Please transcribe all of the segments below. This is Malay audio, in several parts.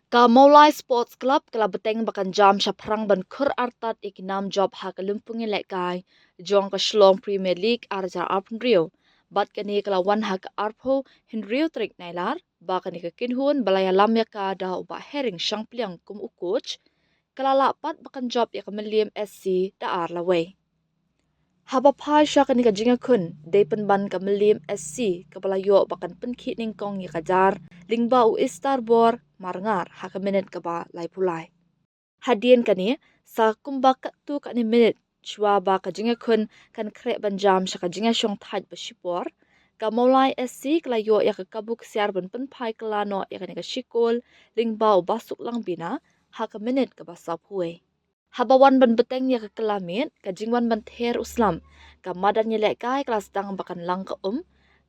Ka Maulai Sports Club kala beteng bakan jam syaprang ban khur artat ikinam job ha kalumpung lekai jong ka Shlong Premier League arja arpnrio bat kani kala wan ha ka arpo hinrio trik nailar ba kani ka kinhun balaya lamya ka da uba herring shangpliang kum u coach kala lapat bakan job ya kameliam SC da arlaway haba phai sha kani ka jinga khun depen ban kameliam SC kabala yo bakan penkhi ningkong ya kajar lingba u istar bor marngar haka minute ka ba lai pulai hadien kani sa kumba ka tu ka ni minute chwa ba ka jinga khun kan kre ban jam sha ka jinga shong thait ba shipor ka molai SC kala yo ya ka kabuk siar ban pen phai kala no ya kani ka shikol lingba u basuk lang bina haka minute ka ba sap huai habawan ban beteng ya ka kelamit ka jingwan ban ther uslam ka madan ya lekai kelas dang bakan lang ka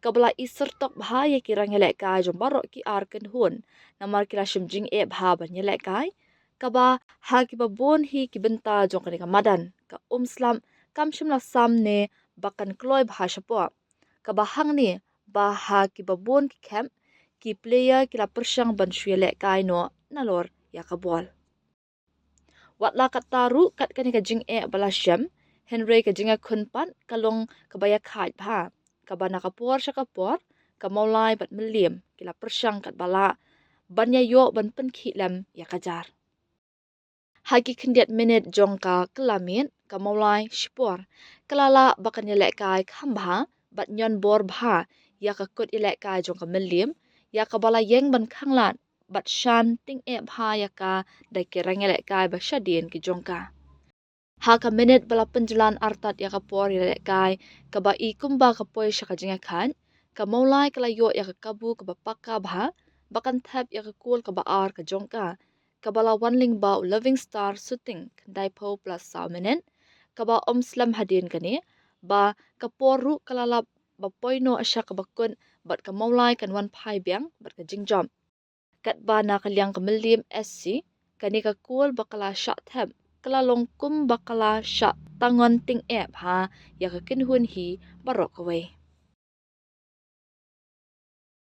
kabla isur tok bha ya kirang ya lekai jom barok ki ar ken hun namar kila shimjing e bha ban ya lekai kaba ha ki babon hi ki benta jong ka madan ka slam kam shimla sam ne bakan kloi bha shapo kaba hang ni ba ha ki babon ki camp ki player kila persyang ban shwe lekai no nalor ya ka bol watla kataru kat kani ka jing e bala shem henry ka jinga khunpan kalong kabaya khai bha kabana kapor shakapor kamaulai bat melim kila persyang kat bala banya yo ban pen khilam ya kajar hagi khendiat minute jongka kelamin kamaulai shipor kalala bakan yelek kai khambha bat nyon bor bha ya ka kut ilek kai jongka melim ya ka bala yeng ban khanglat bat shan ting e bha ya ka dai kerang yelek kai ba shadien ki jongka ha ka minute bala penjalan artat ya ka por yelek kai ka ba i kumba ka poi shaka jinga khan kamaulai kala yo ya ka kabu ka ba pakka bha bakan thap ya ka kul ka ba ar ka jongka kabala wanling ba living star shooting dai po plus salminen kaba slam hadin kani ba kaporu kalala ba poino asya ka bakun bat ka maulai kan wan phai biang bat ka jingjom kat ba na kalyang ka melim SC kani ka kul bakala sha thap kala longkum bakala sha tangon ting e ha ya ka kinhun hi barok away